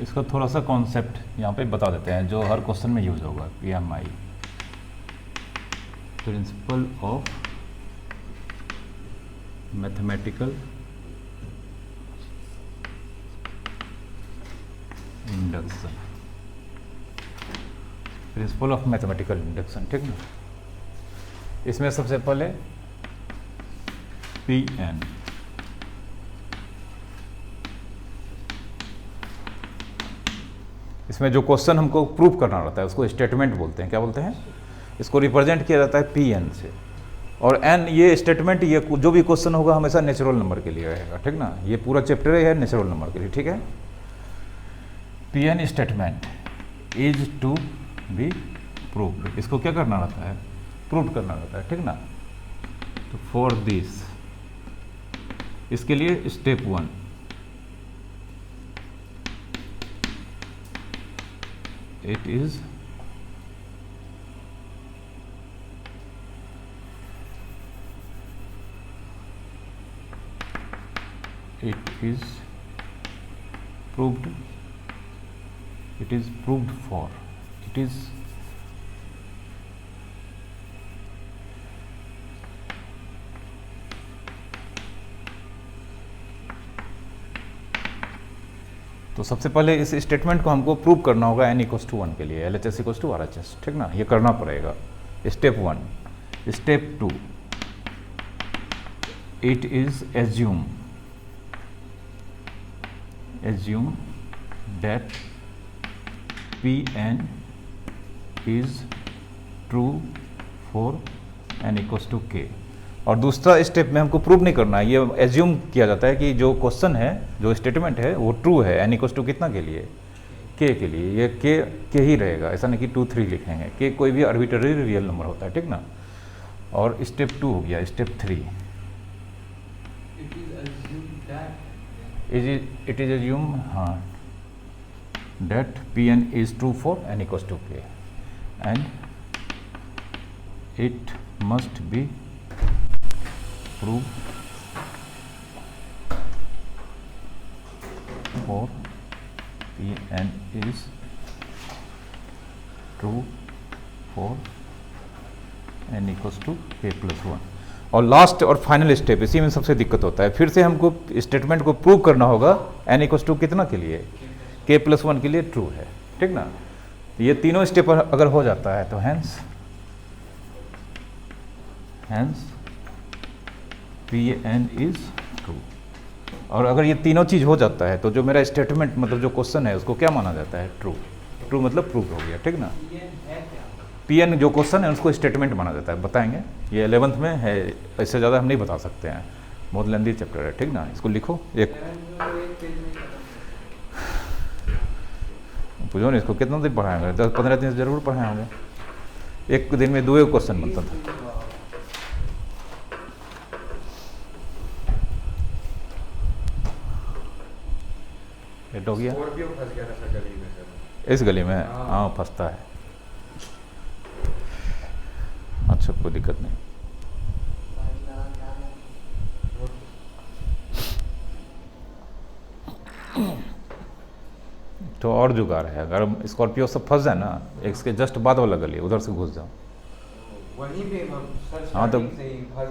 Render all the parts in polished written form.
इसका थोड़ा सा कॉन्सेप्ट यहाँ पे बता देते हैं जो हर क्वेश्चन में यूज होगा। PMI, principle of mathematical induction, principle of mathematical induction, ठीक ना। इसमें सबसे पहले PN, इसमें जो क्वेश्चन हमको प्रूव करना रहता है उसको स्टेटमेंट बोलते हैं। क्या बोलते हैं? इसको रिप्रेजेंट किया जाता है PN से। और N ये स्टेटमेंट, ये जो भी क्वेश्चन होगा हमेशा नेचुरल नंबर के लिए रहेगा, ठीक ना। ये पूरा चैप्टर है नेचुरल नंबर के लिए, ठीक है। PN statement is to be proved, इसको क्या करना रहता है? प्रूव करना रहता है, ठीक ना। तो फॉर दिस, इसके लिए step 1, it is proved, it is proved for, it is तो सबसे पहले इस स्टेटमेंट को हमको प्रूव करना होगा n = 1 के लिए, LHS = RHS, ठीक ना। ये करना पड़ेगा step 1। Step 2, it is assume that PN is true for n = K। और दूसरा स्टेप में हमको प्रूव नहीं करना है, ये एज्यूम किया जाता है कि जो क्वेश्चन है, जो स्टेटमेंट है वो ट्रू है n = कितना के लिए? K के लिए। ये K ही रहेगा, ऐसा नहीं कि 2 3 लिखेंगे। K कोई भी आर्बिट्ररी रियल नंबर होता है, ठीक ना। और स्टेप 2 हो गया। स्टेप 3, इट इज एज्यूम, हाँ, that PN is true for n = K and it must be prove for PN is true for n = K + 1। और लास्ट और फाइनल स्टेप, इसी में सबसे दिक्कत होता है। फिर से हमको स्टेटमेंट को प्रूव करना होगा n = कितना के लिए? K + 1 के लिए ट्रू है, ठीक ना। ये तीनों स्टेप अगर हो जाता है तो हैंस PN इज ट्रू। और अगर ये तीनों चीज़ हो जाता है तो जो मेरा स्टेटमेंट, मतलब जो क्वेश्चन है, उसको क्या माना जाता है? ट्रू। ट्रू मतलब प्रूव हो गया, ठीक ना। PN जो क्वेश्चन है उसको स्टेटमेंट माना जाता है, बताएंगे। ये 11th में है, इससे ज़्यादा हम नहीं बता सकते हैं, बहुत लेंदी चैप्टर है, ठीक ना। इसको लिखो, एक पूछो ना, इसको कितना दिन पढ़ाएंगे? 10-15 दिन से जरूर पढ़ाए होंगे। एक दिन में 2 क्वेश्चन बनता था। हिट हो गया, फंस गया था सर गली में सर। इस गली में? हाँ, फंसता है। अच्छा, कोई दिक्कत नहीं। तो और जुगाड़ है, अगर स्कॉर्पियो सब फंस जाए ना, एक इसके जस्ट बाद वाला गली, उधर से घुस जाओ। वहीं पे सर।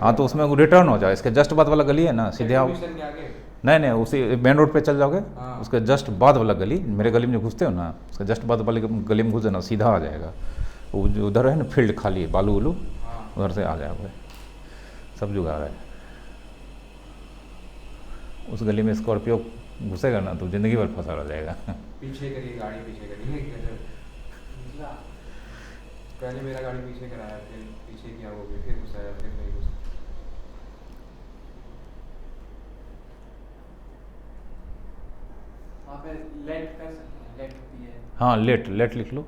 हाँ तो उसमें रिटर्न हो जाओ। इसके जस्ट बाद वाला गली है ना, सीधे आओ। नहीं, उसी मेन रोड पे चल जाओगे, उसके जस्ट बाद वाला गली, मेरे गली में जो घुसते हो ना, उसके जस्ट बाद वाले गली में घुस जाना, सीधा आ जाएगा। उधर है ना फील्ड खाली, बालू उलू, उधर से आ जाओगे। सब जुगाड़ है। उस गली में स्कॉर्पियो घुसेगा ना तो ज़िंदगी भर फंसा रह जाएगा। पीछे करिए गाड़ी, पीछे करिए। पहले मेरा गाड़ी पीछे कराया, फिर पीछे किया, वो भी फिर घुसाया, फिर नहीं घुसा। वहाँ पे लेट कर सकते हैं, लेट होती है। हाँ, लेट लिख लो।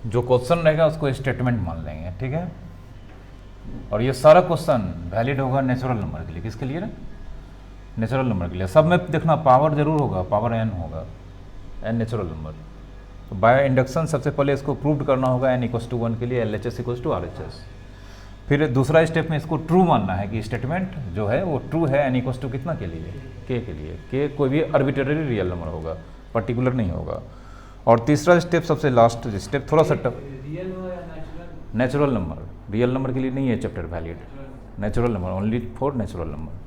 जो क्वेश्चन रहेगा उसको स्टेटमेंट मान लेंगे, ठीक है। और ये सारा क्वेश्चन वैलिड होगा नेचुरल नंबर के लिए। किसके लिए ना? नेचुरल नंबर के लिए। सब में देखना पावर जरूर होगा, पावर n होगा, n नेचुरल नंबर। तो बाय इंडक्शन सबसे पहले इसको प्रूव करना होगा n इक्वस टू 1 के लिए LHS इक्वस टू RHS। फिर दूसरा स्टेप में इसको ट्रू मानना है कि स्टेटमेंट जो है वो ट्रू है n इक्वस टू कितना के लिए? k के लिए। k कोई भी आर्बिट्रेरी रियल नंबर होगा, पर्टिकुलर नहीं होगा। और तीसरा स्टेप सबसे लास्ट स्टेप थोड़ा सा टफ, रियल हो या natural? Natural number. Real number के लिए नहीं है chapter valid, natural number, only for natural number.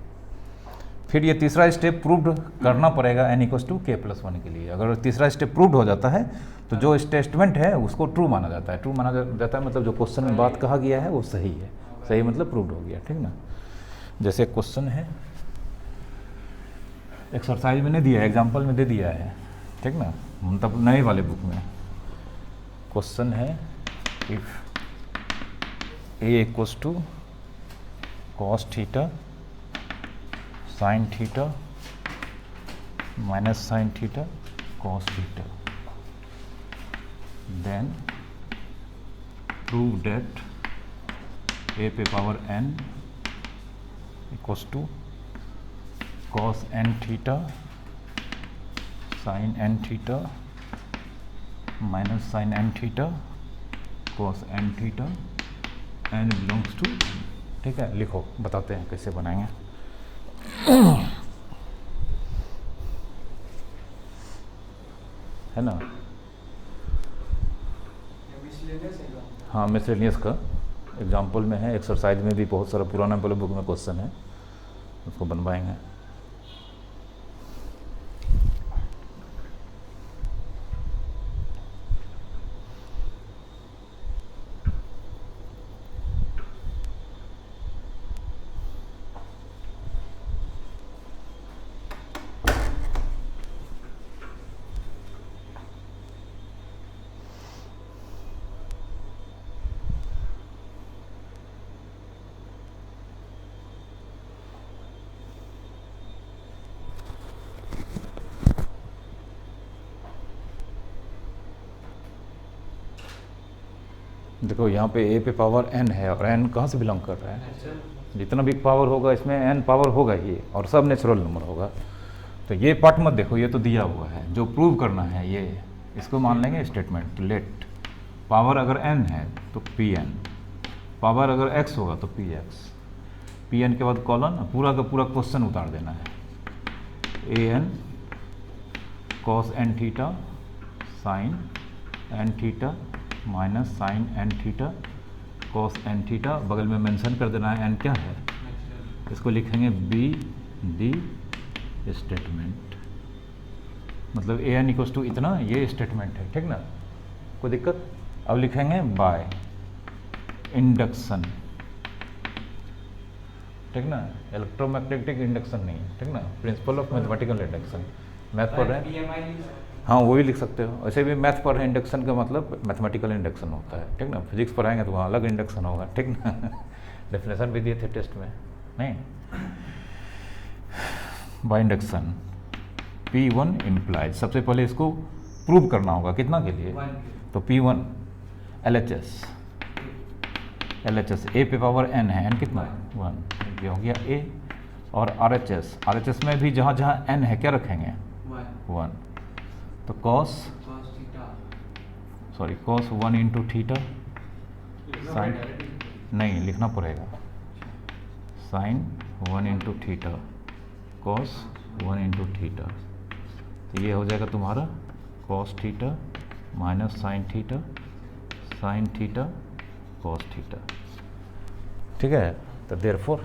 फिर ये तीसरा स्टेप प्रूव्ड करना पड़ेगा n equals to k plus 1 के लिए। अगर तीसरा स्टेप प्रूव्ड हो जाता है तो जो स्टेटमेंट है उसको ट्रू माना जाता है। ट्रू माना जाता है मतलब जो क्वेश्चन में बात कहा गया है वो सही है। सही मतलब प्रूव्ड हो गया, ठीक ना। जैसे क्वेश्चन है, एक्सरसाइज में नहीं दिया है, एग्जाम्पल में दे दिया है, ठीक ना, मतलब नए वाले बुक में क्वेश्चन है if a equals to cos theta sine theta minus sine theta cos theta, then prove that a पे power n equals to cos n theta sine n theta minus sine n theta cos n theta n belongs to, ठीक है। लिखो, बताते हैं कैसे बनाएंगे। है ना? मिसलेनियस है क्या? हाँ, मिसलेनियस का एग्जाम्पल में है, एक्सरसाइज में भी बहुत सारा पुराना वाले बुक में क्वेश्चन है, उसको बनवाएंगे। देखो यहाँ पे a पे पावर n है और n कहाँ से बिलोंग कर रहा है? जितना भी पावर होगा इसमें n पावर होगा ही, और सब नेचुरल नंबर होगा। तो ये पार्ट मत देखो, ये तो दिया हुआ है। जो प्रूव करना है ये, इसको मान लेंगे स्टेटमेंट। लेट पावर अगर n है तो pn, पावर अगर x होगा तो px, pn के बाद कॉलन, पूरा का पूरा क्वेश्चन उतार देना है। an cos n theta sine n theta minus sine n theta cos n theta, बगल में मेंशन कर देना है n क्या है, इसको लिखेंगे बी डी स्टेटमेंट। मतलब ए एन इक्वस टू इतना, ये स्टेटमेंट है, ठीक ना, कोई दिक्कत। अब लिखेंगे बाय इंडक्शन, ठीक ना, इलेक्ट्रोमैग्नेटिक इंडक्शन नहीं, ठीक ना, principle of mathematical induction. Math पढ़ रहे हैं, हाँ वो भी लिख सकते हो। वैसे भी मैथ पढ़ रहे हैं, इंडक्शन का मतलब मैथमेटिकल इंडक्शन होता है, ठीक ना। फिजिक्स पढ़ाएंगे तो वहाँ अलग इंडक्शन होगा, ठीक ना। डेफिनेशन भी दिए थे टेस्ट में, नहीं। बाय इंडक्शन P1 इम्प्लाइज, सबसे पहले इसको प्रूव करना होगा कितना के लिए, तो P1 LHS a पे पावर n है, n कितना 1, ये हो गया a। और RHS में भी जहाँ जहाँ n है क्या रखेंगे 1, तो cos 1 इंटू थीटा साइन, नहीं लिखना पड़ेगा, sine 1 into theta cos 1 into theta, तो ये हो जाएगा तुम्हारा cos theta minus sine theta cos theta, ठीक है। तो therefore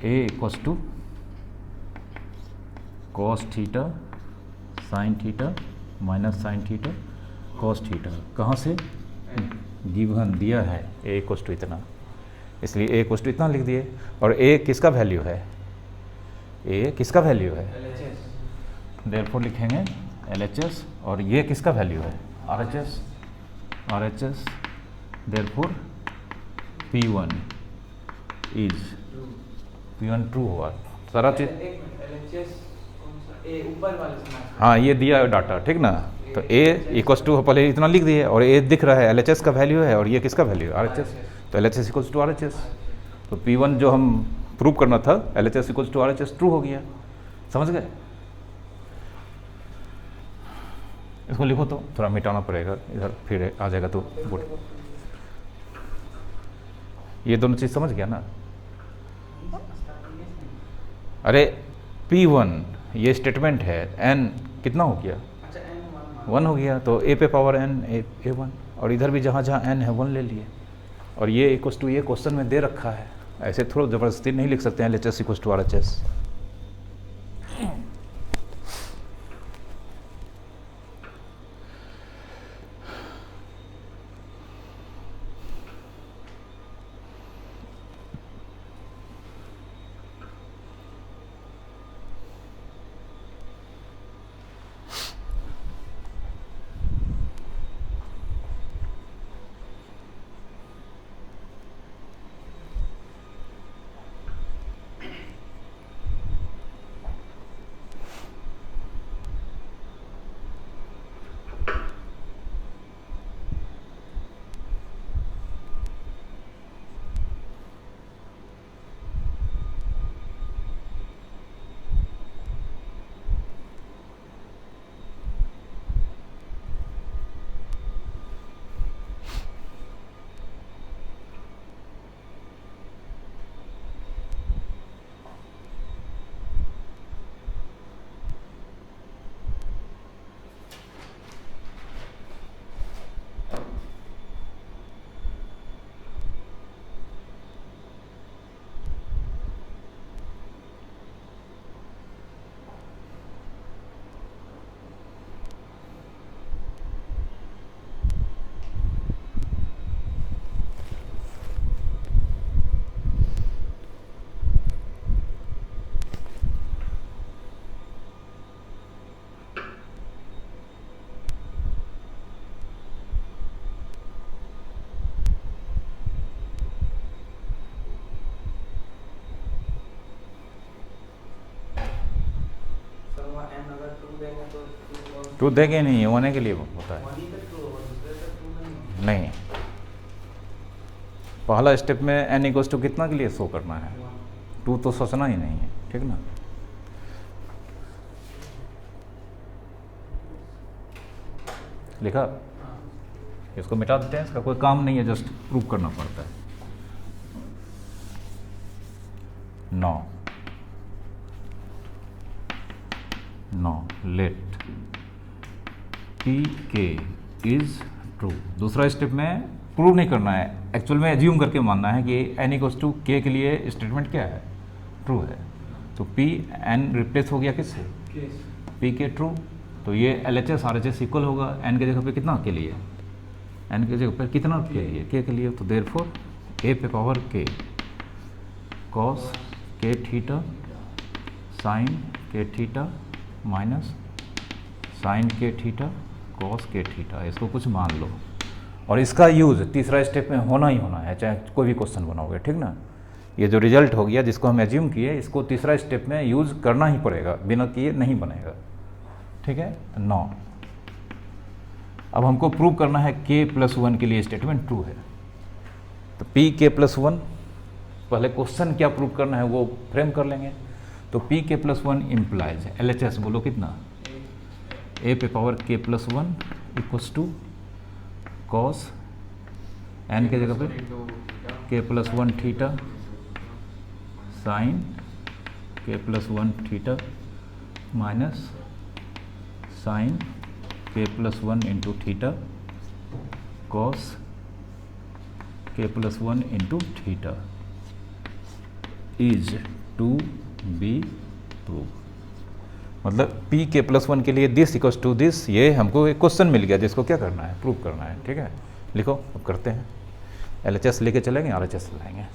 a equals to cos theta sine theta minus sine theta cos theta, कहाँ से गिवन दिया है a इक्वल्स टू इतना, इसलिए a इक्वल्स टू इतना लिख दिए। और a किसका वैल्यू है, a किसका वैल्यू है, देयरफॉर लिखेंगे LHS। और ये किसका वैल्यू है RHS, देयरफॉर P1 ट्रू हुआ सारा चीज। ऊपर वाले से हाँ ये दिया है डाटा, ठीक ना, तो ए इक्वल्स टू पहले इतना लिख दिए और ए दिख रहा है LHS का वैल्यू है और ये किसका वैल्यू है RHS। तो LHS इक्वल्स टू RHS। तो P1 जो हम प्रूव करना था LHS equals to RHS true हो गया। समझ गए? इसको लिखो तो थोड़ा मिटाना पड़ेगा इधर, फिर आ जाएगा तो गुड। ये दोनों चीज़ समझ गया ना? अरे P1 ये स्टेटमेंट है, n कितना हो गया? अच्छा n 1 हो गया, तो a पे पावर n a1, और इधर भी जहाँ जहाँ n है 1 ले लिए, और ये इक्वल्स टू ये क्वेश्चन में दे रखा है। ऐसे थोड़ा ज़बरदस्ती नहीं लिख सकते हैं LHS equals to RHS। True देंगे नहीं, होने के लिए होता है। नहीं, पहला स्टेप में n इक्वल्स टू कितना के लिए शो करना है? 2 तो सोचना ही नहीं है, ठीक ना? लिखा? इसको मिटा देते हैं, इसका कोई काम नहीं है, जस्ट प्रूव करना पड़ता है। 9 लेट Pk इज ट्रू। दूसरा स्टेप में प्रूव नहीं करना है, एक्चुअल में एज्यूम करके मानना है कि n इक्वल्स टू k के लिए स्टेटमेंट क्या है? ट्रू है। तो Pn रिप्लेस हो गया किससे? Pk true. तो ये LHS RHS इक्वल होगा n के जगह पे कितना के लिए? n के जगह पे कितना के लिए? k के लिए। तो देयरफॉर a पे power k cos k theta sin k theta minus sin k theta cos k theta, इसको कुछ मान लो। और इसका यूज़ तीसरा स्टेप में होना ही होना है, चाहे कोई भी क्वेश्चन बनाओगे, ठीक ना? ये जो रिजल्ट हो गया जिसको हम एज्यूम किए, इसको तीसरा स्टेप में यूज़ करना ही पड़ेगा, बिना किए नहीं बनेगा, ठीक है? 9। अब हमको प्रूव करना है k+1 के लिए स्टेटमेंट ट्रू है। तो Pk+1, पहले क्वेश्चन क्या प्रूव करना है वो फ्रेम कर लेंगे। तो Pk+1 इम्प्लाइज है LHS, बोलो कितना? a पे power k+1 equals to cos n के जगह पे k+1 theta sine k+1 theta minus sine k+1 into theta cos k+1 into theta is to be prove. मतलब Pk+1 के लिए दिस इक्वल्स टू दिस, ये हमको एक क्वेश्चन मिल गया जिसको क्या करना है? प्रूव करना है, ठीक है? लिखो, अब करते हैं। LHS लेके चलेंगे, RHS लाएंगे।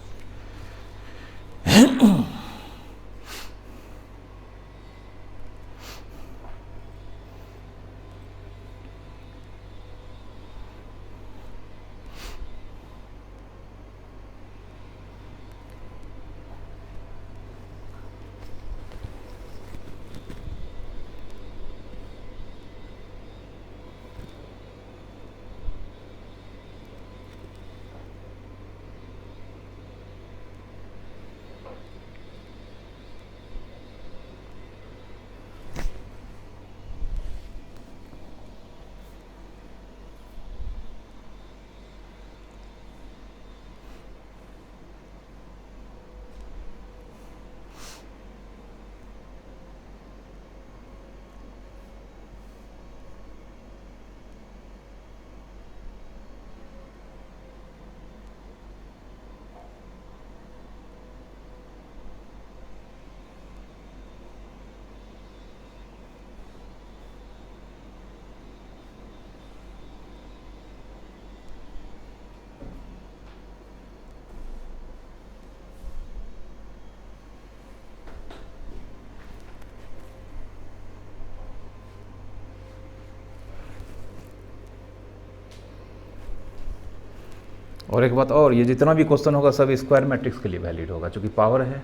और एक बात और, ये जितना भी क्वेश्चन होगा सब स्क्वायर मैट्रिक्स के लिए वैलिड होगा, क्योंकि पावर है,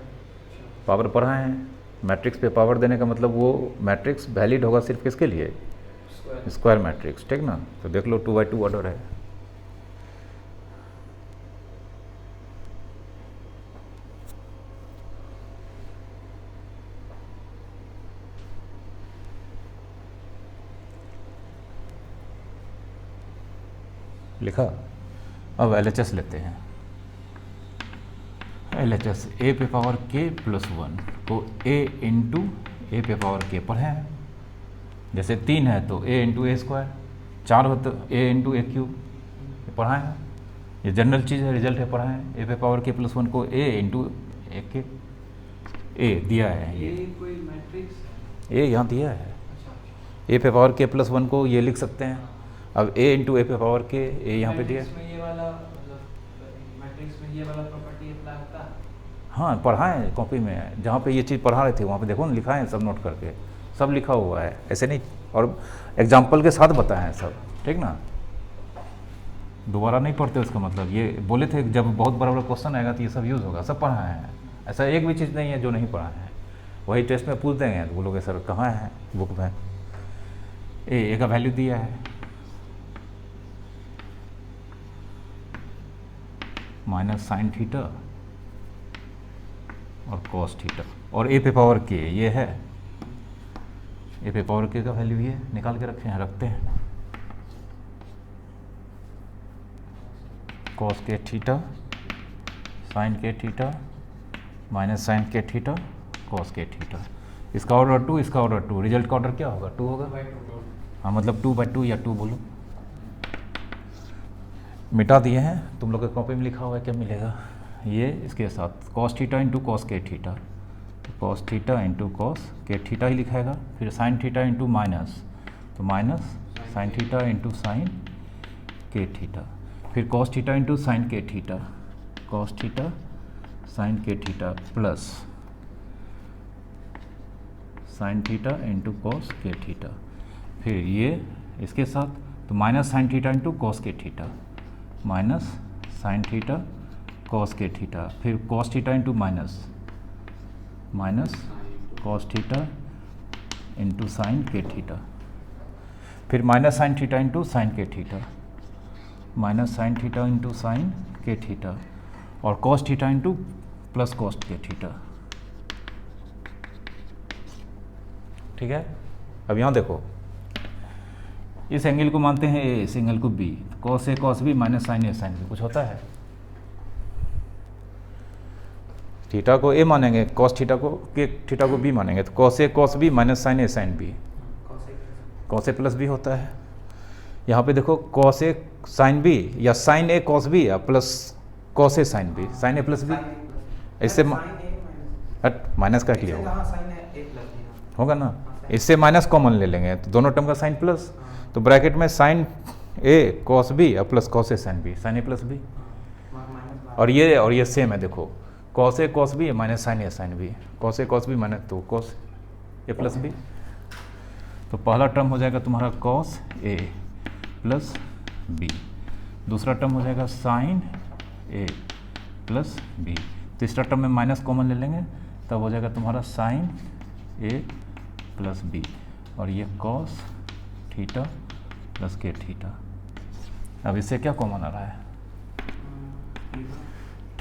पावर पढ़ाए हैं। मैट्रिक्स पे पावर देने का मतलब वो मैट्रिक्स वैलिड होगा सिर्फ किसके लिए, स्क्वायर मैट्रिक्स, ठीक ना। तो देख लो 2x2 ऑर्डर है। लिखा। अब LHS लेते हैं। LHS a पे पावर k प्लस 1 को a इंटू ए पे पावर k पढ़े हैं। जैसे 3 है तो a इंटू ए स्क्वायर, 4 हो तो a इंटू ए क्यूब, ये पढ़ाए हैं। ये जनरल चीज़ है, रिजल्ट है, पढ़ाए हैं। a पे पावर k प्लस 1 को a इंटू ए के, a दिया है, ये कोई मैट्रिक्स a यहाँ दिया है। अच्छा a पे पावर k प्लस 1 को ये लिख सकते हैं। अब a इंटू ए पे पावर k, a यहाँ पे दिया है। मैट्रिक्स में ये वाला मतलब मैट्रिक्स में ये वाला प्रॉपर्टी अप्लाई होता है। हाँ पढ़ाएं कॉपी में, जहाँ पे ये चीज़ पढ़ा रहे थे वहाँ पे देखो ना, लिखा है सब, नोट करके सब लिखा हुआ है, ऐसे नहीं, और एग्जाम्पल के साथ बताए हैं सब, ठीक ना। दोबारा नहीं पढ़ते उसका मतलब, ये बोले थे जब बहुत बड़ा बड़ा क्वेश्चन आएगा तो ये सब यूज़ होगा, सब पढ़ाए हैं। ऐसा एक भी चीज़ नहीं है जो नहीं पढ़ाए हैं। वही टेस्ट में पूछ देंगे तो बोलोगे सर कहाँ है बुक में। ए का वैल्यू दिया है माइनस साइन थीटा और कॉस थीटा, और ए पे पावर के ये है, ए पे पावर के का वैल्यू ये निकाल के रखे हैं, रखते हैं। कॉस के थीटा साइन के थीटा माइनस साइन के थीटा कॉस के थीटा। इसका ऑर्डर 2, इसका ऑर्डर 2, रिजल्ट का ऑर्डर क्या होगा, 2 होगा। हाँ मतलब 2/2 या 2 बोलो। मिटा दिए हैं, तुम लोग के कॉपी में लिखा हुआ है, क्या मिलेगा ये इसके साथ कॉस थीटा इंटू कॉस के थीटा, तो कॉस थीटा इंटू कॉस के थीटा ही लिखाएगा। फिर साइन थीटा इंटू माइनस, तो minus sine theta into sine के थीटा। फिर कॉस थीटा इंटू साइन के थीटा, कॉस थीटा साइन के theta plus sine theta into cos के थीटा। फिर ये इसके साथ तो minus sine theta into cos के theta, minus sine theta cos के थीटा। फिर cos theta into minus, minus cos theta into sine के थीटा। फिर minus sine theta into sine के theta, minus sine theta into sine के theta, और cos theta into plus cos के theta. ठीक है। अब यहाँ देखो, इस एंगल को मानते हैं ए, इस एंगल को B, cos A cos B minus sign A sine B, कुछ होता है। थीटा को ए मानेंगे, कॉस थीटा को के थीटा को बी मानेंगे, तो cos A cos B minus sign A sine B, cos A plus B होता है। यहाँ पे देखो कॉस ए साइन बी या साइन ए कॉस बी या plus cos A sine B, sign A plus B, इससे माइनस का लिया होगा ना, इससे माइनस कॉमन ले लेंगे तो दोनों टर्म का साइन प्लस, तो ब्रैकेट में साइन ए कॉस बी और plus cos A sine B, sign A plus B. और ये सेम है, देखो cos A cos B minus sign A sine B, cos A cos B minus तो cos A plus B. तो पहला term हो जाएगा तुम्हारा कॉस ए प्लस बी, दूसरा टर्म हो जाएगा साइन ए प्लस बी, तीसरा टर्म में माइनस कॉमन ले लेंगे तब हो जाएगा तुम्हारा साइन ए प्लस बी, और ये कॉस थीटा प्लस के थीटा। अब इससे क्या कॉमन आ रहा है,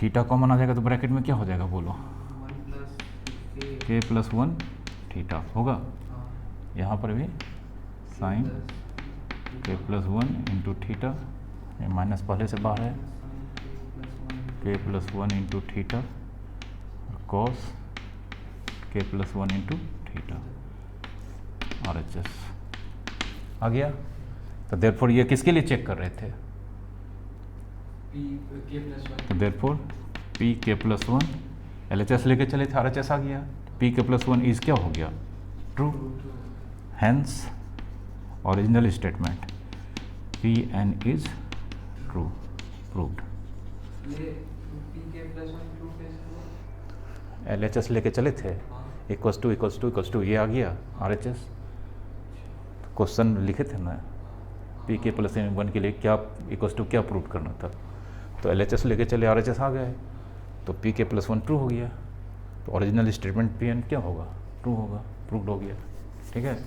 थीटा कॉमन आ जाएगा तो ब्रैकेट में क्या हो जाएगा बोलो, के प्लस 1 थीटा होगा। यहाँ पर भी साइन के प्लस 1 इंटू थीटा, ये माइनस पहले से बाहर है, के प्लस 1 इंटू थीटा और कॉस के प्लस 1 इंटू थीटा, RHS आ गया। तो देयरफॉर ये किसके लिए चेक कर रहे थे, तो देयरफॉर पी के प्लस 1 LHS लेके चले थे, RHS आ गया, पी के प्लस 1 इज क्या हो गया, true. Hence original statement P N is true, proved. LHS लेके चले थे, इक्वल्स टू ये आ गया RHS। क्वेश्चन लिखे थे ना, पी के प्लस 1 के लिए क्या इक्वल्स टू क्या प्रूव करना था, तो LHS लेके चले, RHS आ गए, तो Pk+1 ट्रू हो गया, तो ओरिजिनल स्टेटमेंट Pn क्या होगा, ट्रू होगा, प्रूव्ड हो गया। ठीक है,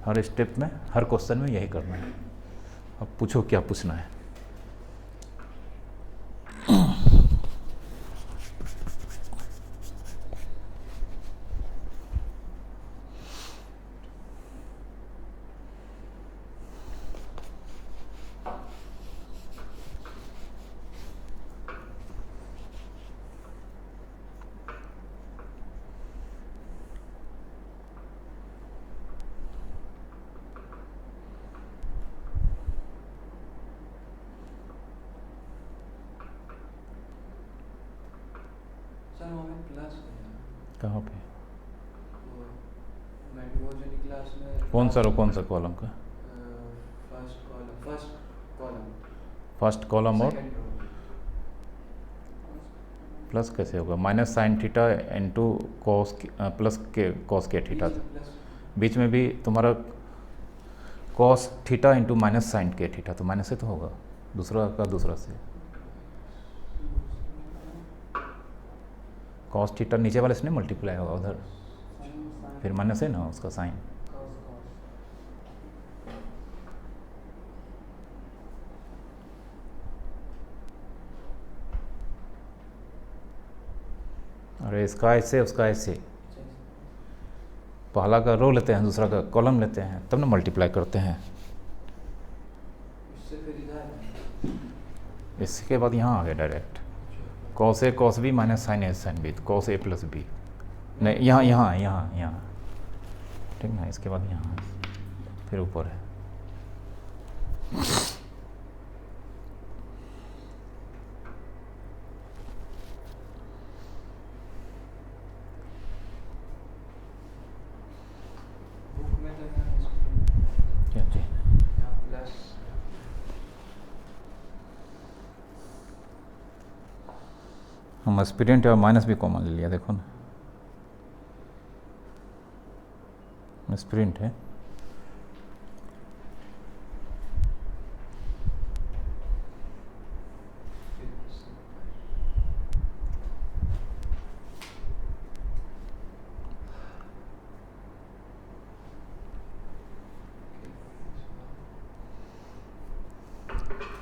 हर स्टेप में, हर क्वेश्चन में यही करना है। अब पूछो क्या पूछना है। सर वहाँ में प्लस है कहाँ पे, वो वो जो निकला उसमें कौन सा रो, कौन सा कॉलम का, फर्स्ट कॉलम और सेकंड रो प्लस कैसे होगा, minus sine theta into cos plus के कॉस के थीटा, प्लस बीच में भी तुम्हारा cos theta into minus sine के थीटा, तो माइनस से तो होगा, दूसरा का दूसरा से, कॉस थीटा नीचे वाले से नहीं मल्टीप्लाई होगा उधर, फिर माइनस है ना उसका साइन। अरे इसका ऐसे, उसका ऐसे, पहला का रो लेते हैं, दूसरा का कॉलम लेते हैं, तब ना मल्टीप्लाई करते हैं। इससे फिर इधर इसके बाद यहाँ आ गया direct, cos A cos B minus sign A sine B, तो कॉस ए प्लस बी, नहीं यहाँ यहाँ यहाँ यहाँ, ठीक ना, इसके बाद यहाँ फिर ऊपर है। बुक में तो है इसमें क्या चीज, यहाँ प्लस हम एस्पिरेंट और माइनस भी कॉमन ले लिया, देखो ना, एस्पिरेंट है,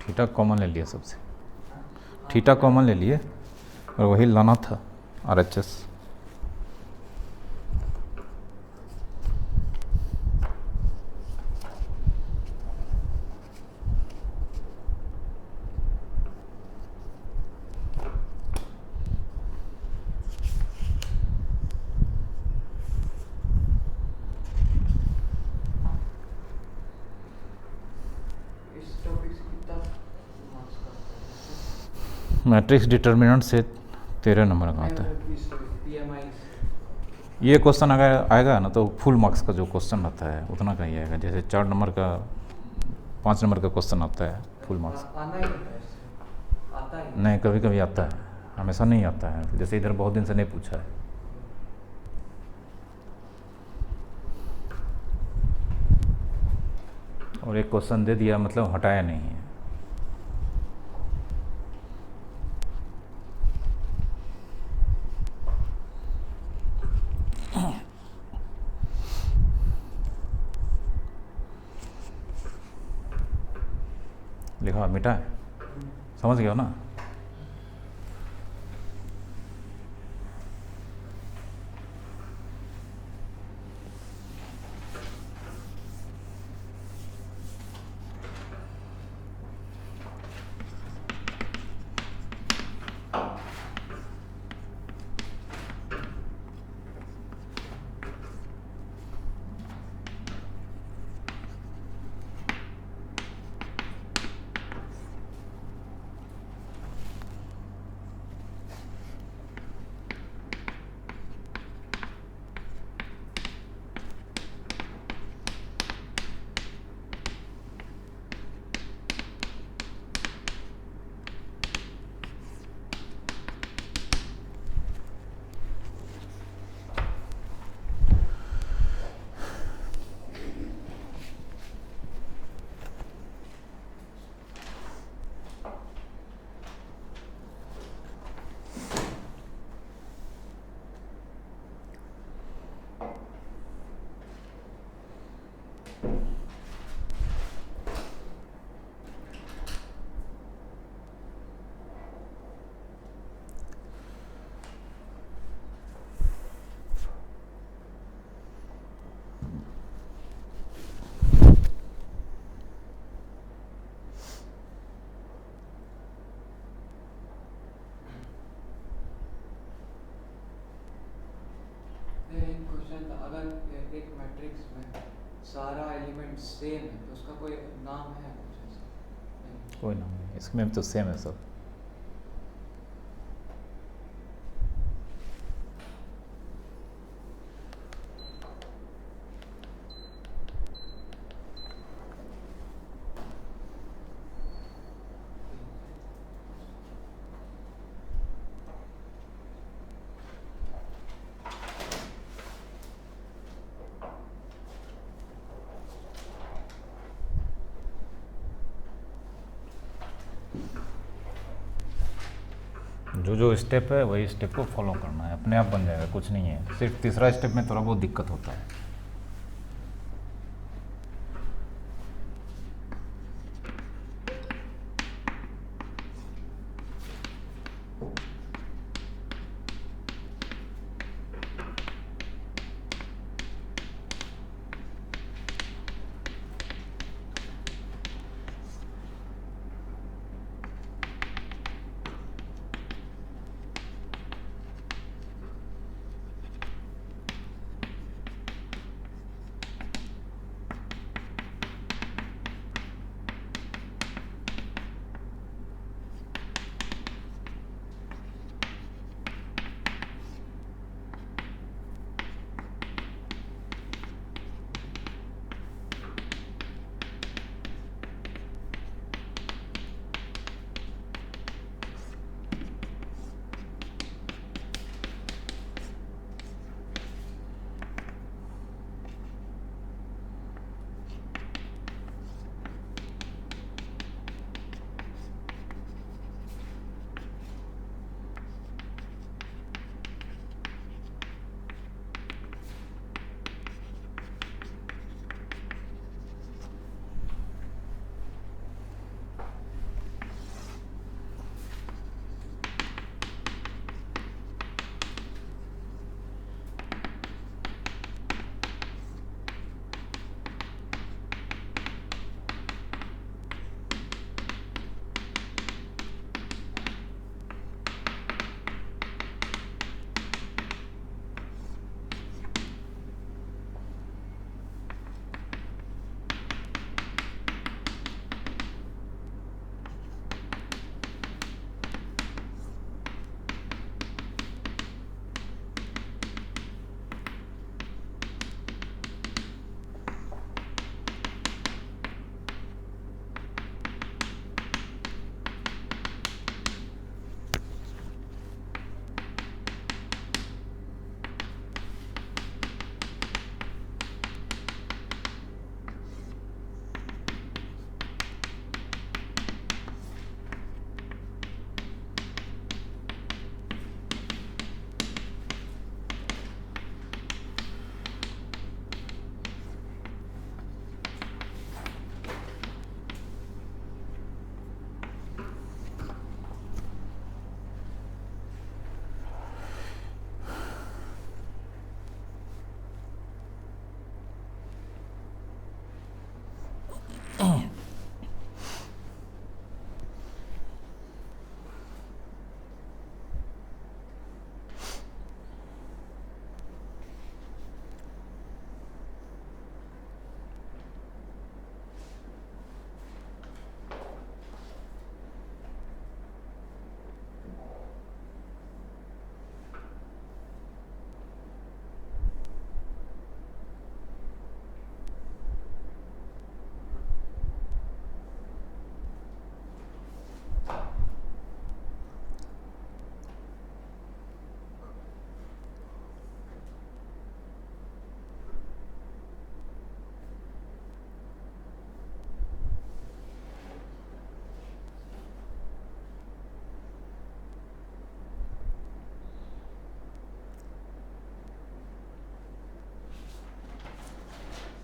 थीटा कॉमन ले लिया सबसे, थीटा कॉमन ले लिए और वही लाना था RHS। इस टॉपिक से कितना मार्क्स का मैट्रिक्स डिटर्मिनेंट से 13 नंबर का आता है। PMI ये क्वेश्चन अगर आएगा ना तो फुल मार्क्स का जो क्वेश्चन आता है उतना का ही आएगा, जैसे 4 नंबर का 5 नंबर का क्वेश्चन आता है फुल मार्क्स। आना ही होता है इससे, आता ही नहीं, कभी कभी आता है, हमेशा नहीं आता है, जैसे इधर बहुत दिन से नहीं पूछा है। और एक क्वेश्चन दे दिया मतलब हटाया नहीं है। लिखा मिटा है, समझ गया हो ना। एक क्वेश्चन था, अगर एक मैट्रिक्स में सारा एलिमेंट सेम है तो उसका कोई नाम है कुछ ऐसा? नहीं। कोई ना, इसमें तो सेम है सब। जो जो स्टेप है वही स्टेप को फॉलो करना है, अपने आप बन जाएगा, कुछ नहीं है। सिर्फ तीसरा स्टेप में थोड़ा बहुत दिक्कत होता है।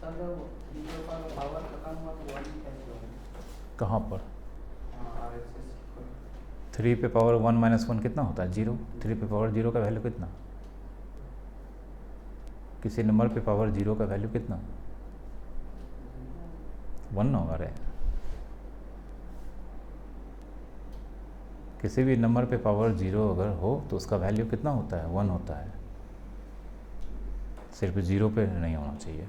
अगर वो वीडियो का पावर खत्म हुआ तो वन कैसे होगा? कहाँ पर? RSS को 3 पे पावर 1 - 1 कितना होता है? 0। 3 पे पावर 0 का वैल्यू कितना? किसी नंबर पे पावर 0 का वैल्यू कितना 1 होगा रे। किसी भी नंबर पे पावर 0 अगर हो तो उसका वैल्यू कितना होता है 1 होता है, सिर्फ 0 पे नहीं होना चाहिए।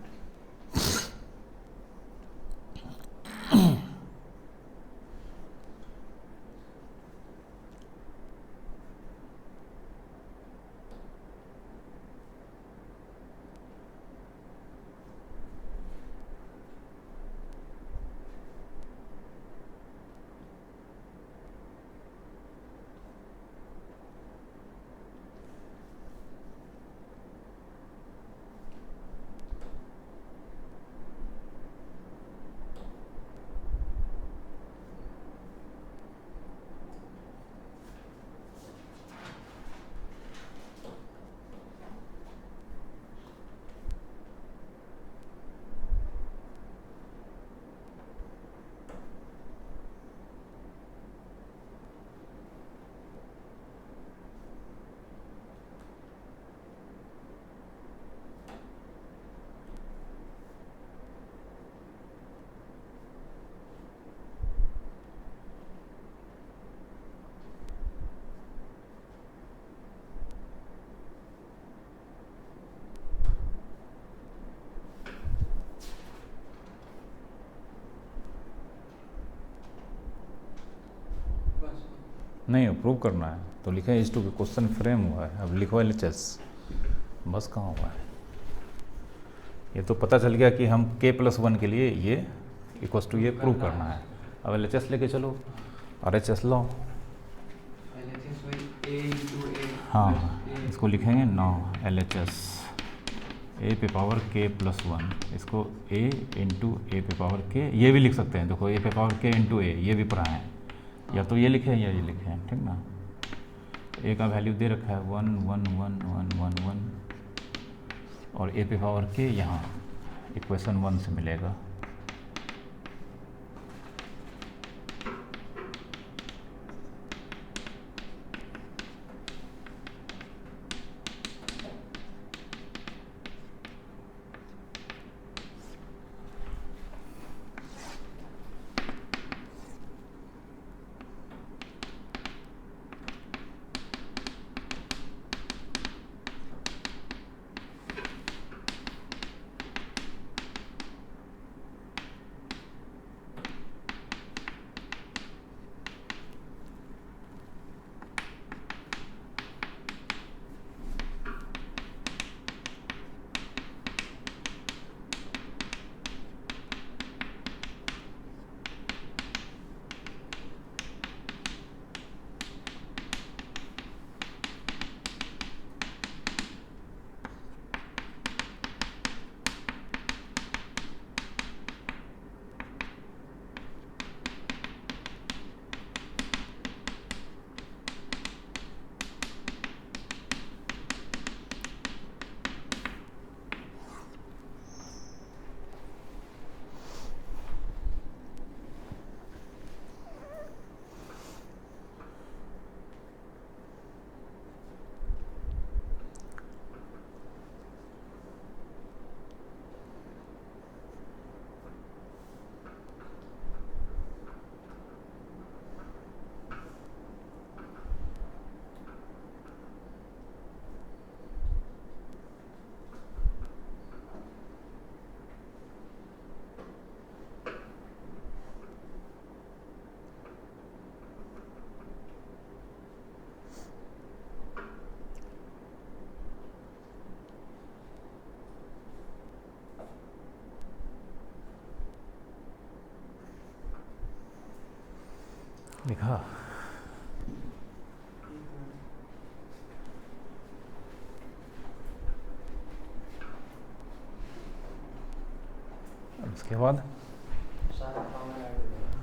बस नहीं प्रूव करना है तो लिखा है इस टू क्वेश्चन फ्रेम हुआ है, अब लिखो LHS, बस कहाँ हुआ है। ये तो पता चल गया कि हम k+1 के लिए ये इक्वस टू ये प्रूव करना है। अब LHS लेके चलो, RHS लो। LHS वही a into a हाँ plus a इसको लिखेंगे 9 LHS a पे पावर k+1, इसको a इंटू ए पे पावर k, ये भी लिख सकते हैं, देखो a पे पावर k इंटू ए, ये भी पढ़ा है, या तो ये लिखे या ये लिखे हैं, ठीक ना। a का वैल्यू दे रखा है 1 1 1 1 1 1 और a पे पावर k यहाँ इक्वेशन 1 से मिलेगा। लिखा अब इसके बाद सारा पावर ऐड हो जाएगा।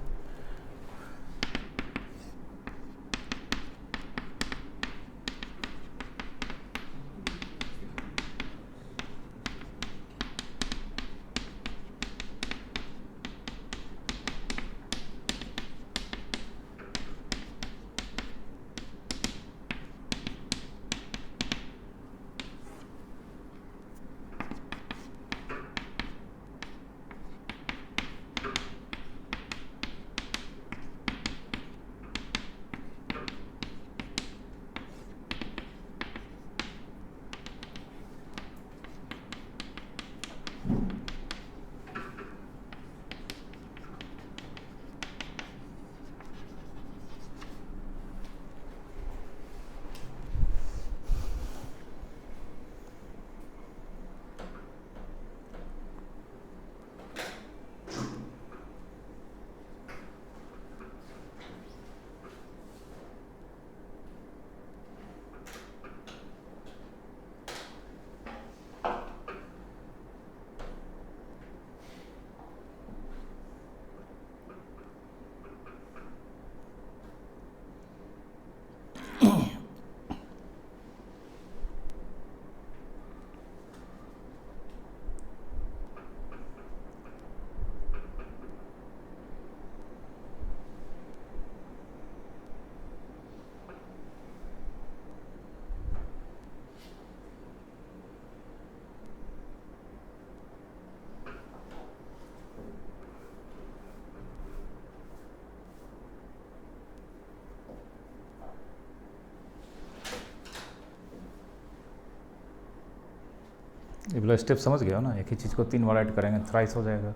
ये वाला स्टेप समझ गए हो ना, एक ही चीज़ को 3 बार ऐड करेंगे थ्राइस हो जाएगा,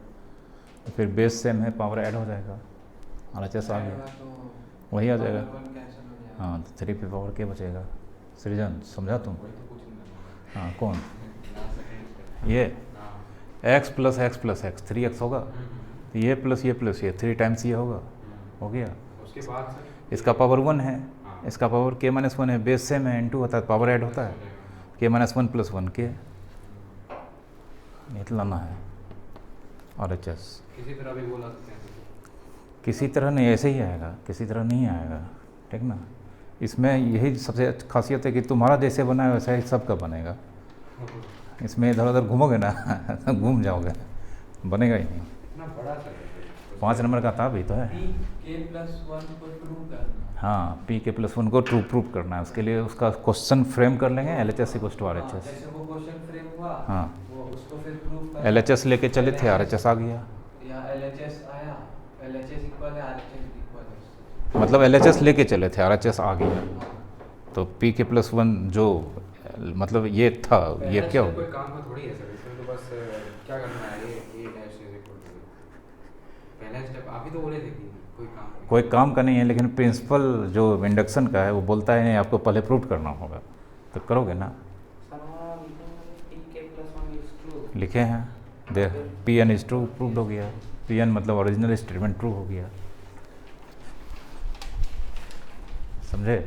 तो फिर बेस सेम है, पावर ऐड हो जाएगा, RHS आ गया, वही आ जाएगा। हाँ, तो 3 पे पावर के बचेगा। सृजन समझा तुम? वही तो पूछूंगा। हाँ, कौन? लास्ट सेकंड ये हाँ। x plus x plus x 3x होगा, तो ये प्लस ये 3 टाइम्स ये होगा, हो गया। उसके बाद सर इसका पावर 1 है, हाँ। इसका पावर k माइनस 1 है, बेस सेम है, इनटू होता है, पावर ऐड होता है, k माइनस 1 प्लस 1 k, लाना है RHS। किसी तरह भी बोला सकते हैं। किसी तरह नहीं, ऐसे ही आएगा, किसी तरह नहीं आएगा, ठीक ना। इसमें यही सबसे खासियत है कि तुम्हारा जैसे बना है वैसा ही सबका बनेगा। इसमें इधर उधर घूमोगे ना तो घूम जाओगे, बनेगा ही नहीं। इतना बड़ा सर 5 नंबर का था भी तो है। K+1 को प्रूव करना। हाँ, P(k+1) को ट्रू प्रूव करना है, उसके लिए उसका क्वेश्चन फ्रेम कर लेंगे LHS = RHS। जैसे वो क्वेश्चन फ्रेम हुआ, हाँ, वो उसको फिर प्रूव करना। LHS लेके चले थे, RHS आ गया, या LHS आया, LHS इक्वल है, RHS इक्वल है। मतलब LHS लेके चले थे, RHS आ गया, तो P(k+1) जो मतलब ये था, ये क्या हो कोई काम का थोड़ी है सर, इसमें तो बस क्या करना है, ये डैश इज इक्वल टू पहला स्टेप आप ही तो बोले थे कि कोई काम नहीं। कोई काम का नहीं है, लेकिन प्रिंसिपल जो इंडक्शन का है वो बोलता है नहीं, आपको पहले प्रूव करना होगा, तो करोगे ना। K+1 is true। लिखे हैं, देख Pn इज ट्रू, प्रूव हो गया, Pn मतलब ओरिजिनल स्टेटमेंट ट्रू हो गया, समझे।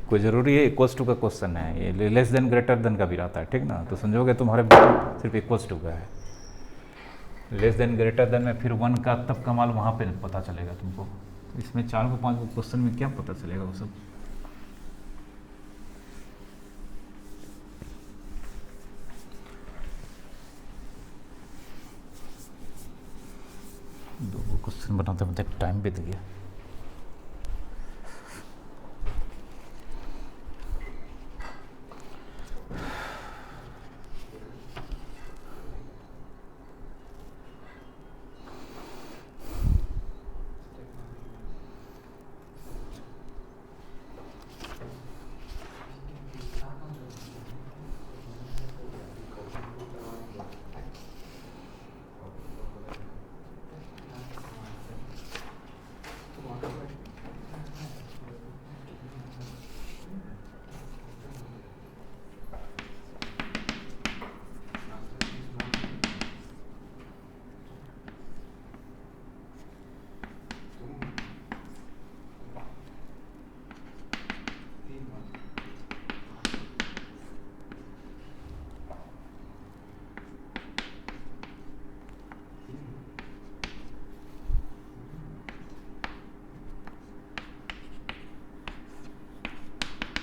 कोई ज़रूरी है इक्वल्स टू का क्वेश्चन है, ये लेस देन ग्रेटर देन का भी रहता है, ठीक ना, तो समझोगे तुम्हारे सिर्फ इक्वल्स टू का है। लेस देन ग्रेटर देन में फिर 1 का तब कमाल वहाँ पे पता चलेगा तुमको, इसमें 4 को 5 को क्वेश्चन में क्या पता चलेगा वो सब। दो क्वेश्चन बनाते बनाते टाइम बीत गया।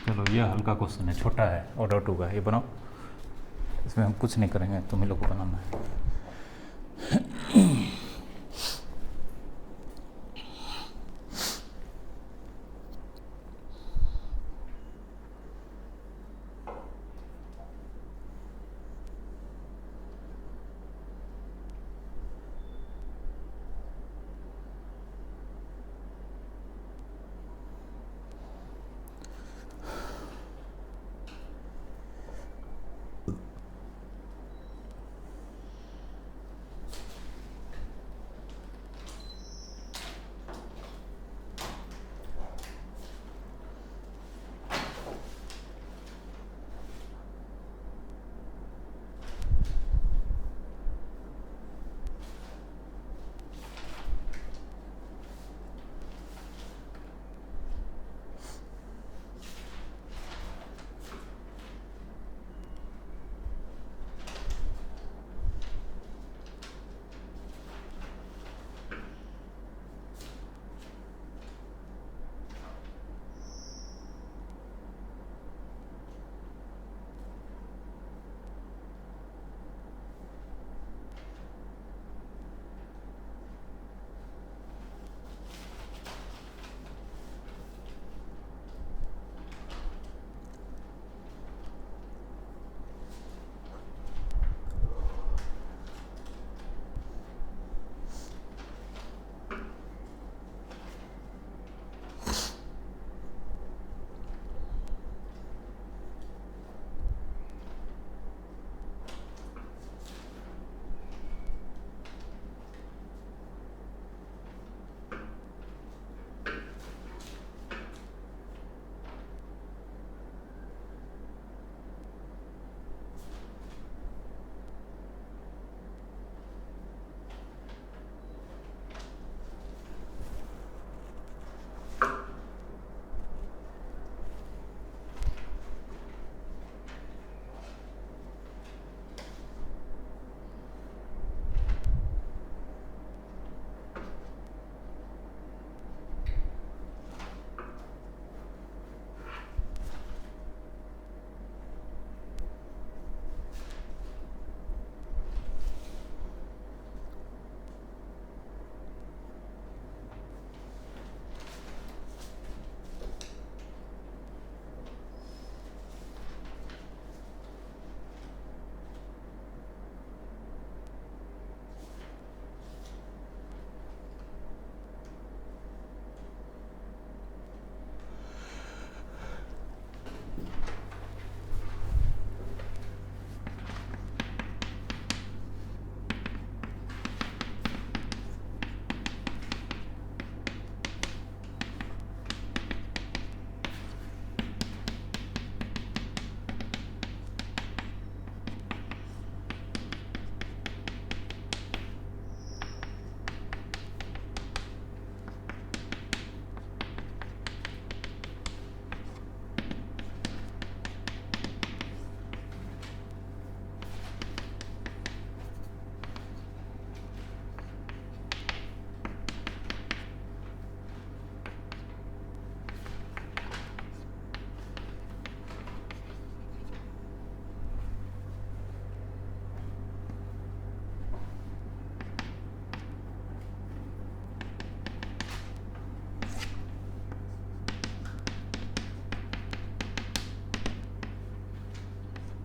चलो, ये हल्का क्वेश्चन है, छोटा है, ऑर्डर 2 का, ये बनाओ, इसमें हम कुछ नहीं करेंगे, तुम ही लोग को बनाना है।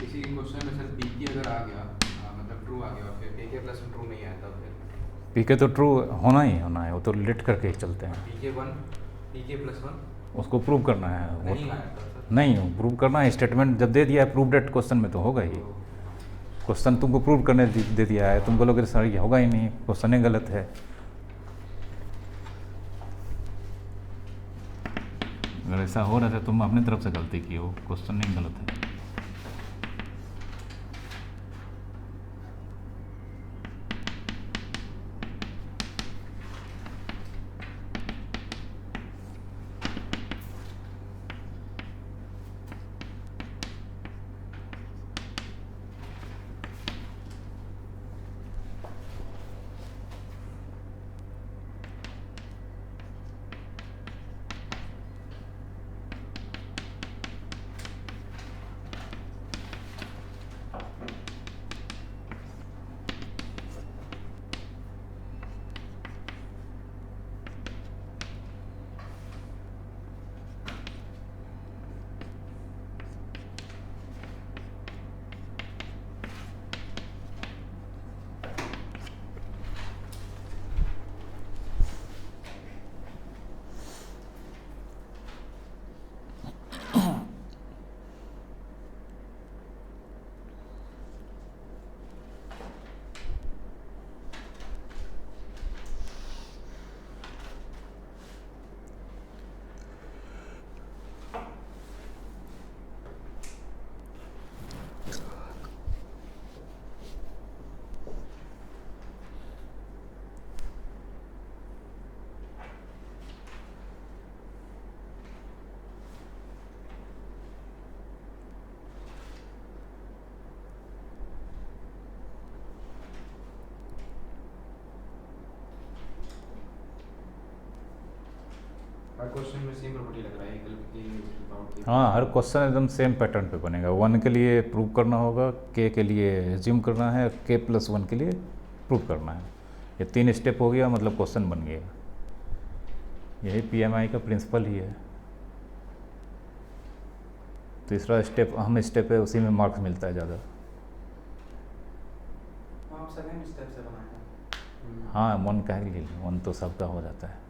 किसी क्वेश्चन में सर पी अगर आ गया मतलब ट्रू आ गया और फिर के प्लस ट्रू नहीं आया तब फिर पी के तो ट्रू होना ही होना है, वो तो रिलेट करके ही चलते हैं। पी प्लस वन उसको प्रूव करना है वो नहीं आया था सर। नहीं, प्रूव करना है। स्टेटमेंट जब दे दिया है प्रूव डेट क्वेश्चन में तो होगा ही। क्वेश्चन तुमको प्रूव करने दे दिया है, तुम बोलोगे सर ये होगा ही नहीं, क्वेश्चन ही गलत है। अगर ऐसा हो रहा था तुम अपनी तरफ से गलती की हो, क्वेश्चन नहीं गलत है। हर क्वेश्चन में सेम प्रॉपर्टी लग रहा है विदाउट हाँ, हर क्वेश्चन एकदम सेम पैटर्न पे बनेगा। 1 के लिए प्रूव करना होगा, के लिए एज्यूम करना है, के प्लस 1 के लिए प्रूव करना है। ये 3 स्टेप हो गया, मतलब क्वेश्चन बन गया। यही पीएमआई का प्रिंसिपल ही है। तीसरा स्टेप अहम स्टेप है, उसी में मार्क्स मिलता है ज़्यादा। आप सेकंड स्टेप से बनाए हैं। हाँ, 1 का ही 1 तो सबका हो जाता है।